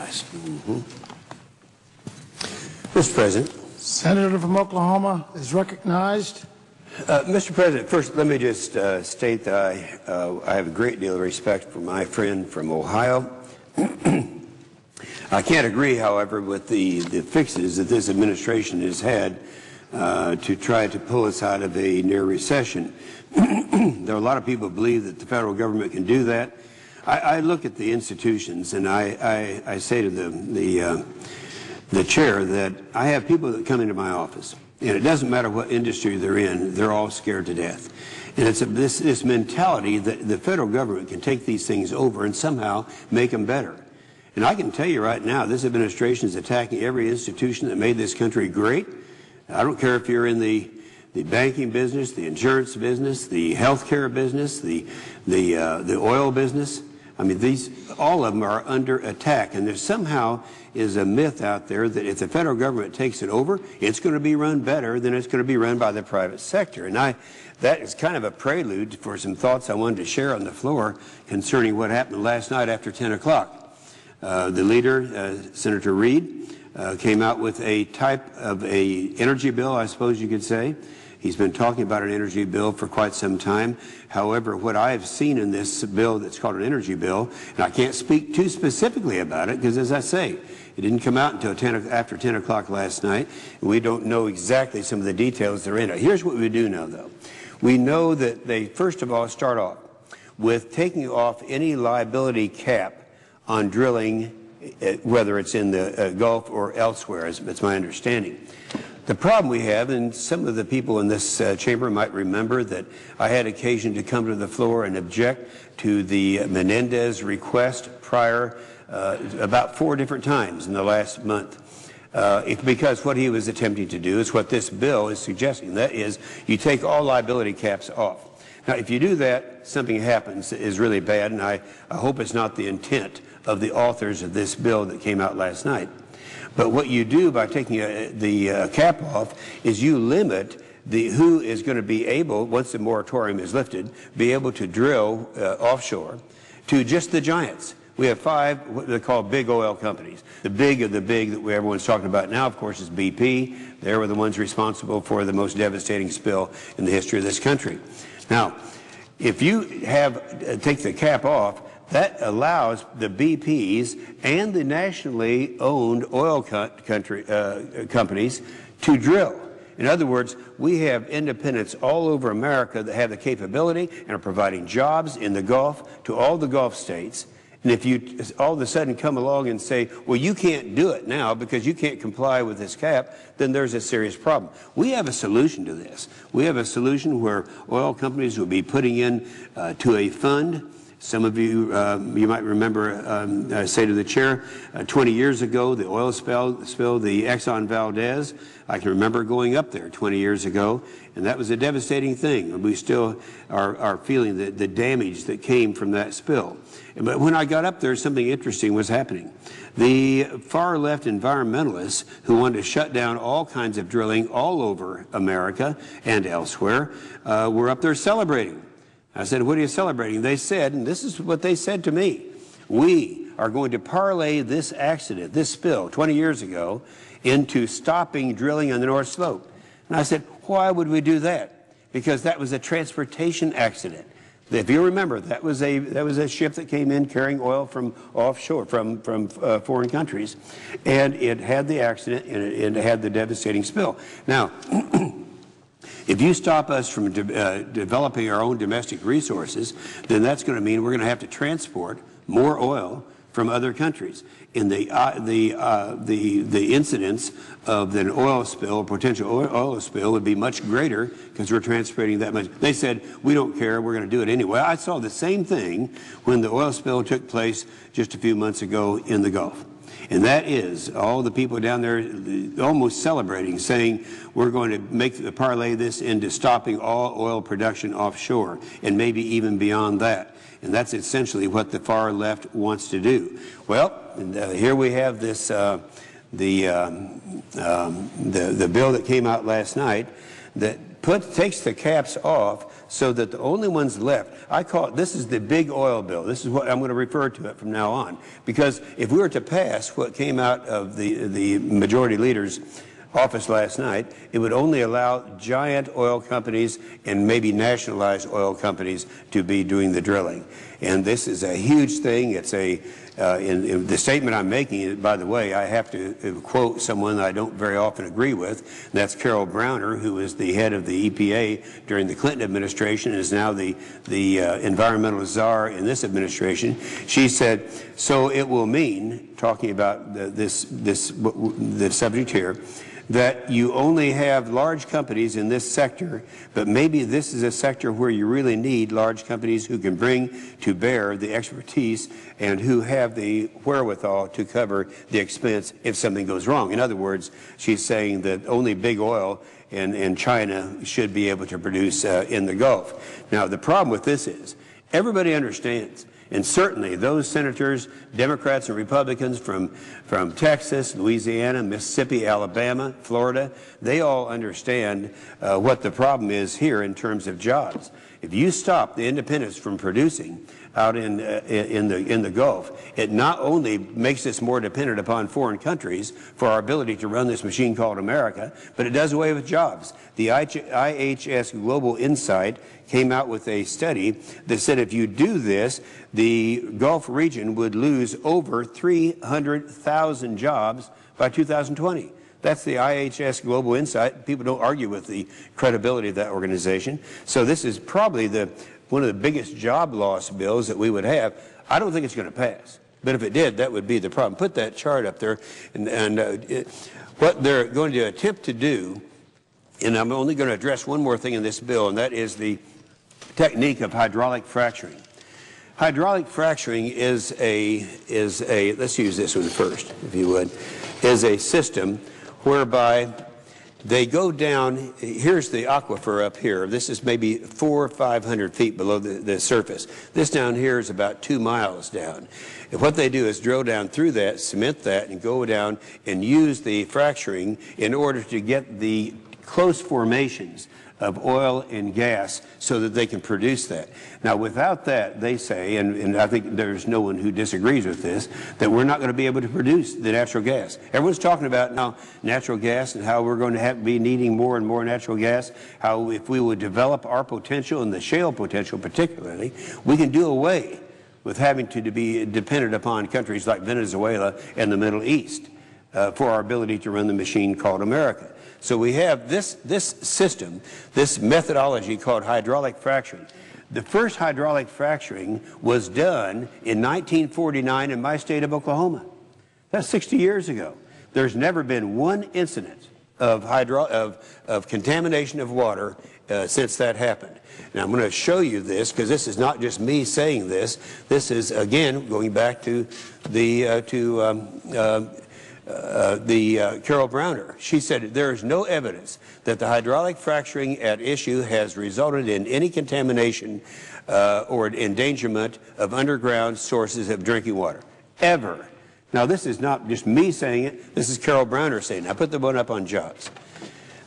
recognize. Mr. President. Senator from Oklahoma is recognized. Mr. President, first let me just state that I have a great deal of respect for my friend from Ohio. I can't agree, however, with the fixes that this administration has had to try to pull us out of a near recession. There are a lot of people who believe that the federal government can do that. I look at the institutions and I say to the chair that I have people that come into my office, and it doesn't matter what industry they're in, they're all scared to death. And it's this mentality that the federal government can take these things over and somehow make them better. And I can tell you right now, this administration is attacking every institution that made this country great. I don't care if you're in the banking business, the insurance business, the healthcare business, the oil business. I mean, all of them are under attack. And there somehow is a myth out there that if the federal government takes it over, it's going to be run better than it's going to be run by the private sector. And that is kind of a prelude for some thoughts I wanted to share on the floor concerning what happened last night after 10 o'clock. The leader, Senator Reid, came out with a type of a energy bill, I suppose you could say. He's been talking about an energy bill for quite some time. However, what I have seen in this bill that's called an energy bill, and I can't speak too specifically about it because, as I say, it didn't come out until after 10 o'clock last night, and we don't know exactly some of the details that are in it. Here's what we do know, though. We know that they, first of all, start off with taking off any liability cap on drilling, whether it's in the Gulf or elsewhere, it's my understanding. The problem we have, and some of the people in this chamber might remember that I had occasion to come to the floor and object to the Menendez request prior about 4 different times in the last month. Because what he was attempting to do is what this bill is suggesting. That is, you take all liability caps off. Now, if you do that, something happens that is really bad, and I hope it's not the intent of the authors of this bill that came out last night. But what you do by taking the cap off is you limit who is going to be able, once the moratorium is lifted, be able to drill offshore to just the giants. We have 5 what they call big oil companies. The big of the big that everyone's talking about now, of course, is BP. They were the ones responsible for the most devastating spill in the history of this country. Now, if you take the cap off, that allows the BPs and the nationally owned oil companies to drill. In other words, we have independents all over America that have the capability and are providing jobs in the Gulf to all the Gulf states. And if you all of a sudden come along and say, well, you can't do it now because you can't comply with this cap, then there's a serious problem. We have a solution to this. We have a solution where oil companies will be putting in to a fund. Some of you, you might remember, say to the chair, 20 years ago, the oil spill, the Exxon Valdez, I can remember going up there 20 years ago, and that was a devastating thing. We still are feeling the damage that came from that spill. But when I got up there, something interesting was happening. The far left environmentalists who wanted to shut down all kinds of drilling all over America and elsewhere were up there celebrating. I said, what are you celebrating? They said, and this is what they said to me, we are going to parlay this accident, this spill 20 years ago, into stopping drilling on the North Slope. And I said, why would we do that? Because that was a transportation accident. If you remember, that was a ship that came in carrying oil from offshore, from foreign countries, and it had the accident and it had the devastating spill. Now, if you stop us from developing our own domestic resources, then that's going to mean we're going to have to transport more oil from other countries. And the incidence of an oil spill, potential oil spill, would be much greater because we're transporting that much. They said, we don't care, we're going to do it anyway. I saw the same thing when the oil spill took place just a few months ago in the Gulf. And that is all the people down there almost celebrating, saying we're going to parlay this into stopping all oil production offshore and maybe even beyond that. And that's essentially what the far left wants to do. Well, here we have this, the bill that came out last night that takes the caps off so that the only ones left, I call it, this is the big oil bill. This is what I'm going to refer to it from now on. Because if we were to pass what came out of the majority leader's office last night, it would only allow giant oil companies and maybe nationalized oil companies to be doing the drilling. And this is a huge thing. It's in the statement I'm making, by the way, I have to quote someone I don't very often agree with, and that's Carol Browner, who was the head of the EPA during the Clinton administration and is now the environmental czar in this administration. She said, so it will mean, talking about the subject here, that you only have large companies in this sector, but maybe this is a sector where you really need large companies who can bring to bear the expertise and who have the wherewithal to cover the expense if something goes wrong. In other words, she's saying that only big oil and China should be able to produce in the Gulf. Now, the problem with this is everybody understands, and certainly those senators, Democrats and Republicans from Texas, Louisiana, Mississippi, Alabama, Florida, they all understand what the problem is here in terms of jobs. If you stop the independents from producing out in the Gulf, it not only makes us more dependent upon foreign countries for our ability to run this machine called America, but it does away with jobs. The IHS Global Insight came out with a study that said if you do this, the Gulf region would lose over 300,000 jobs by 2020. That's the IHS Global Insight. People don't argue with the credibility of that organization. So this is probably one of the biggest job loss bills that we would have. I don't think it's going to pass. But if it did, that would be the problem. Put that chart up there. What they're going to attempt to do, and I'm only going to address one more thing in this bill, and that is the technique of hydraulic fracturing. Hydraulic fracturing is a let's use this one first, if you would, is a system whereby they go down. Here's the aquifer up here. This is maybe 400 or 500 feet below the surface. This down here is about 2 miles down. And what they do is drill down through that, cement that, and go down and use the fracturing in order to get the close formations of oil and gas so that they can produce that. Now, without that, they say, and I think there's no one who disagrees with this, that we're not going to be able to produce the natural gas. Everyone's talking about now natural gas and how we're going to be needing more and more natural gas, how if we would develop our potential and the shale potential particularly, we can do away with having to be dependent upon countries like Venezuela and the Middle East for our ability to run the machine called America. So we have this system, this methodology called hydraulic fracturing. The first hydraulic fracturing was done in 1949 in my state of Oklahoma. That's 60 years ago. There's never been one incident of contamination of water since that happened. Now I'm going to show you this because this is not just me saying this. This is, again, going back to Carol Browner. She said there is no evidence that the hydraulic fracturing at issue has resulted in any contamination or endangerment of underground sources of drinking water, ever. Now, this is not just me saying it. This is Carol Browner saying it. I put the one up on jobs.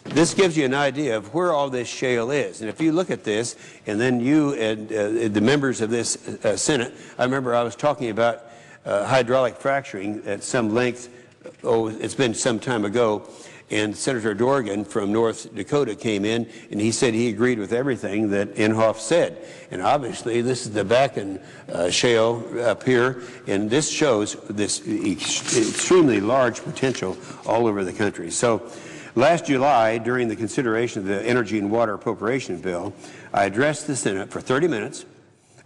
This gives you an idea of where all this shale is. And if you look at this, and then you and the members of this Senate, I remember I was talking about hydraulic fracturing at some length. Oh, it's been some time ago, and Senator Dorgan from North Dakota came in, and he said he agreed with everything that Inhofe said. And obviously, this is the Bakken shale up here, and this shows this extremely large potential all over the country. So last July, during the consideration of the Energy and Water Appropriation Bill, I addressed the Senate for 30 minutes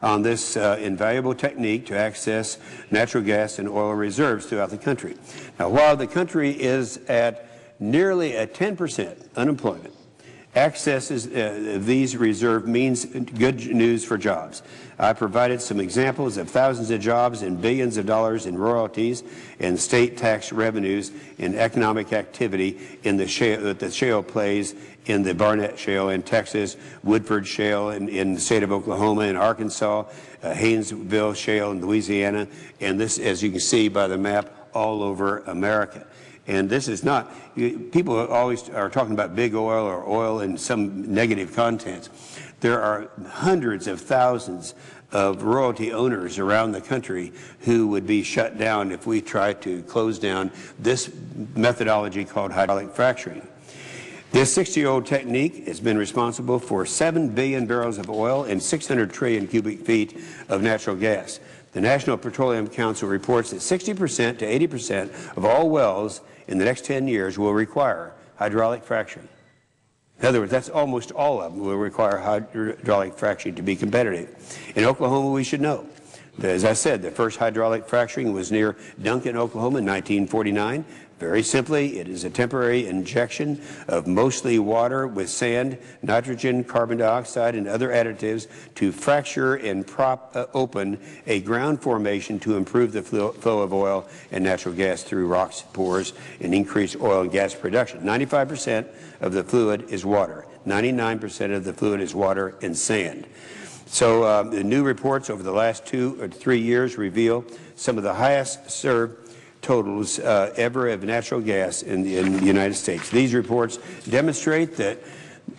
on this invaluable technique to access natural gas and oil reserves throughout the country. Now, while the country is at nearly a 10% unemployment, access of these reserves means good news for jobs. I provided some examples of thousands of jobs and billions of dollars in royalties and state tax revenues in economic activity in the shale, that the shale plays in the Barnett Shale in Texas, Woodford Shale in the state of Oklahoma and Arkansas, Haynesville Shale in Louisiana, and this, as you can see by the map, all over America. And this is not, people always are talking about big oil or oil in some negative context. There are hundreds of thousands of royalty owners around the country who would be shut down if we tried to close down this methodology called hydraulic fracturing. This 60-year-old technique has been responsible for 7 billion barrels of oil and 600 trillion cubic feet of natural gas. The National Petroleum Council reports that 60% to 80% of all wells in the next 10 years will require hydraulic fracturing. In other words, that's almost all of them will require hydraulic fracturing to be competitive. In Oklahoma, we should know. As I said, the first hydraulic fracturing was near Duncan, Oklahoma in 1949. Very simply, it is a temporary injection of mostly water with sand, nitrogen, carbon dioxide, and other additives to fracture and prop open a ground formation to improve the flow of oil and natural gas through rocks, pores, and increase oil and gas production. 95% of the fluid is water. 99% of the fluid is water and sand. So the new reports over the last 2 or 3 years reveal some of the highest served totals ever of natural gas in the United States. These reports demonstrate that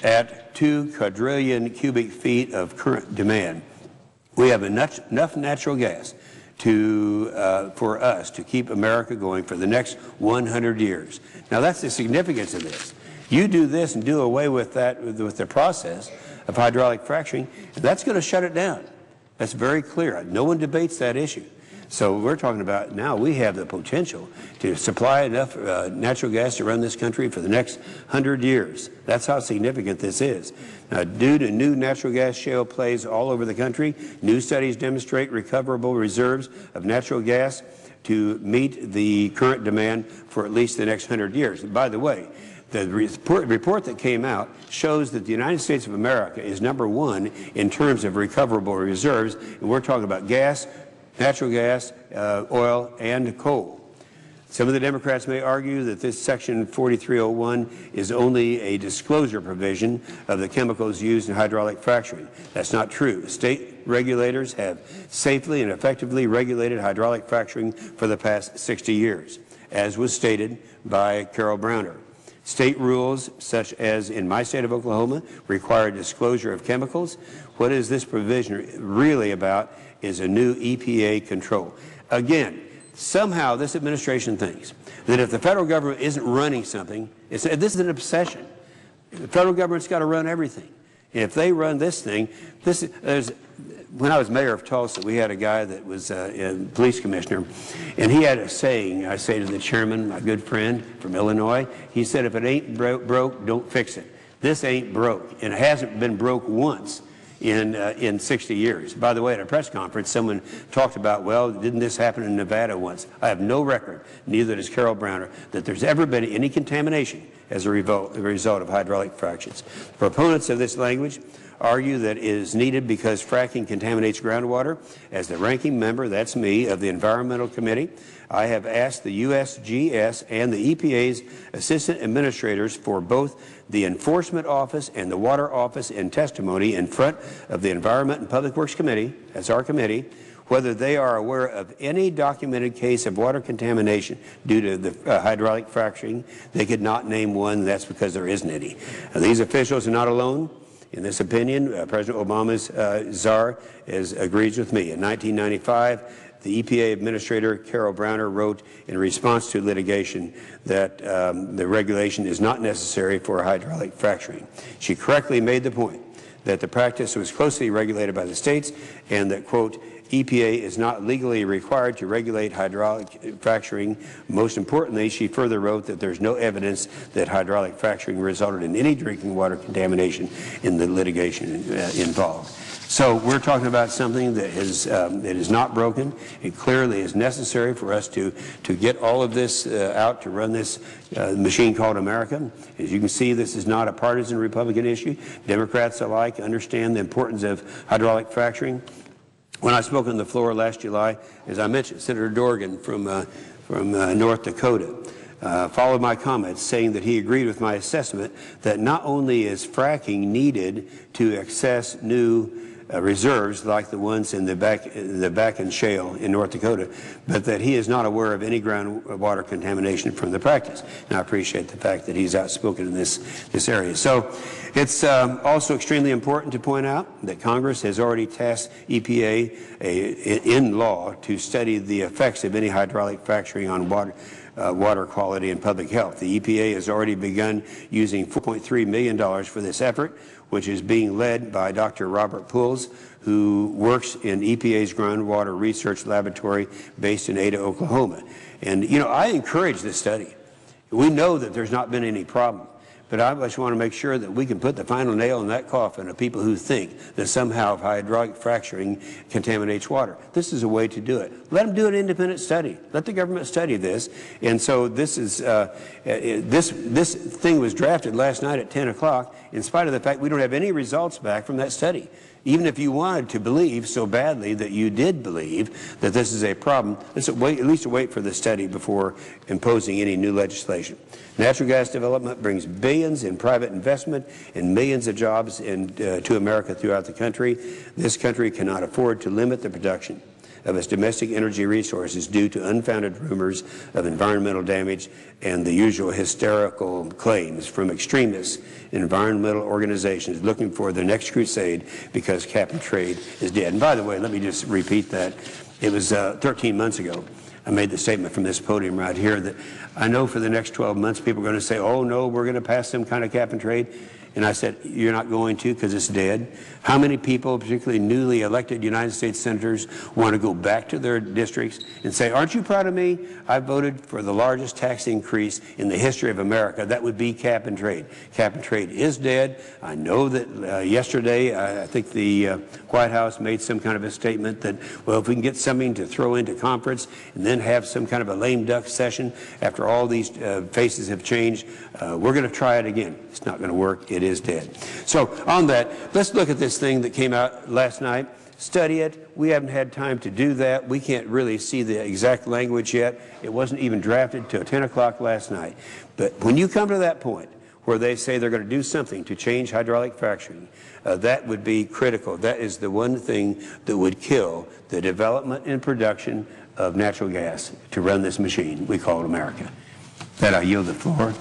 at 2 quadrillion cubic feet of current demand, we have enough natural gas for us to keep America going for the next 100 years. Now that's the significance of this. You do this and do away with that, with the process of hydraulic fracturing, and that's going to shut it down. That's very clear. No one debates that issue. So we're talking about now we have the potential to supply enough natural gas to run this country for the next 100 years. That's how significant this is. Now, due to new natural gas shale plays all over the country, new studies demonstrate recoverable reserves of natural gas to meet the current demand for at least the next 100 years. And by the way, the report that came out shows that the United States of America is #1 in terms of recoverable reserves, and we're talking about gas, natural gas, oil, and coal. Some of the Democrats may argue that this Section 4301 is only a disclosure provision of the chemicals used in hydraulic fracturing. That's not true. State regulators have safely and effectively regulated hydraulic fracturing for the past 60 years, as was stated by Carol Browner. State rules, such as in my state of Oklahoma, require disclosure of chemicals. What is this provision really about is a new EPA control. Again, somehow this administration thinks that if the federal government isn't running something, this is an obsession. The federal government's got to run everything. And if they run this thing, when I was mayor of Tulsa, we had a guy that was a police commissioner, and he had a saying. I say to the chairman, my good friend from Illinois, he said, if it ain't broke, don't fix it. This ain't broke, and it hasn't been broke once in 60 years. By the way, at a press conference, someone talked about, well, didn't this happen in Nevada once? I have no record, neither does Carol Browner, that there's ever been any contamination as a result of hydraulic fractures. Proponents of this language argue that it is needed because fracking contaminates groundwater. As the ranking member, that's me, of the Environmental Committee, I have asked the USGS and the EPA's assistant administrators for both the Enforcement Office and the Water Office in testimony in front of the Environment and Public Works Committee, that's our committee, whether they are aware of any documented case of water contamination due to the hydraulic fracturing. They could not name one. That's because there isn't any. Now, these officials are not alone in this opinion. President Obama's czar agrees with me. In 1995, the EPA Administrator Carol Browner wrote in response to litigation that the regulation is not necessary for hydraulic fracturing. She correctly made the point that the practice was closely regulated by the states and that, quote, EPA is not legally required to regulate hydraulic fracturing. Most importantly, she further wrote that there's no evidence that hydraulic fracturing resulted in any drinking water contamination in the litigation involved. So we're talking about something that is not broken. It clearly is necessary for us to get all of this out to run this machine called America. As you can see, this is not a partisan Republican issue. Democrats alike understand the importance of hydraulic fracturing. When I spoke on the floor last July, as I mentioned, Senator Dorgan from North Dakota followed my comments, saying that he agreed with my assessment that not only is fracking needed to access new reserves like the ones in the Bakken Shale in North Dakota, but that he is not aware of any groundwater contamination from the practice. And I appreciate the fact that he's outspoken in this area. So it's also extremely important to point out that Congress has already tasked EPA in law to study the effects of any hydraulic fracturing on water quality and public health. The EPA has already begun using $4.3 million for this effort, which is being led by Dr. Robert Pools, who works in EPA's groundwater research laboratory based in Ada, Oklahoma. And, you know, I encourage this study. We know that there's not been any problem, but I just want to make sure that we can put the final nail in that coffin of people who think that somehow hydraulic fracturing contaminates water. This is a way to do it. Let them do an independent study. Let the government study this. And so this is this thing was drafted last night at 10 o'clock in spite of the fact we don't have any results back from that study. Even if you wanted to believe so badly that you did believe that this is a problem, let's at least wait for the study before imposing any new legislation. Natural gas development brings billions in private investment and millions of jobs to America throughout the country. This country cannot afford to limit the production of its domestic energy resources due to unfounded rumors of environmental damage and the usual hysterical claims from extremists and environmental organizations looking for the next crusade because cap and trade is dead. And by the way, let me just repeat that. It was 13 months ago I made the statement from this podium right here that I know for the next 12 months people are going to say, oh no, we're going to pass some kind of cap and trade. And I said, you're not going to because it's dead. How many people, particularly newly elected United States senators, want to go back to their districts and say, aren't you proud of me? I voted for the largest tax increase in the history of America. That would be cap and trade. Cap and trade is dead. I know that yesterday, I think the White House made some kind of a statement that, well, if we can get something to throw into conference and then have some kind of a lame duck session after all these faces have changed, we're going to try it again. It's not going to work. It is dead. So on that, let's look at this thing that came out last night. Study it. We haven't had time to do that. We can't really see the exact language yet. It wasn't even drafted till 10 o'clock last night. But when you come to that point where they say they're going to do something to change hydraulic fracturing, that would be critical. That is the one thing that would kill the development and production of natural gas to run this machine we call America. That I yield the floor.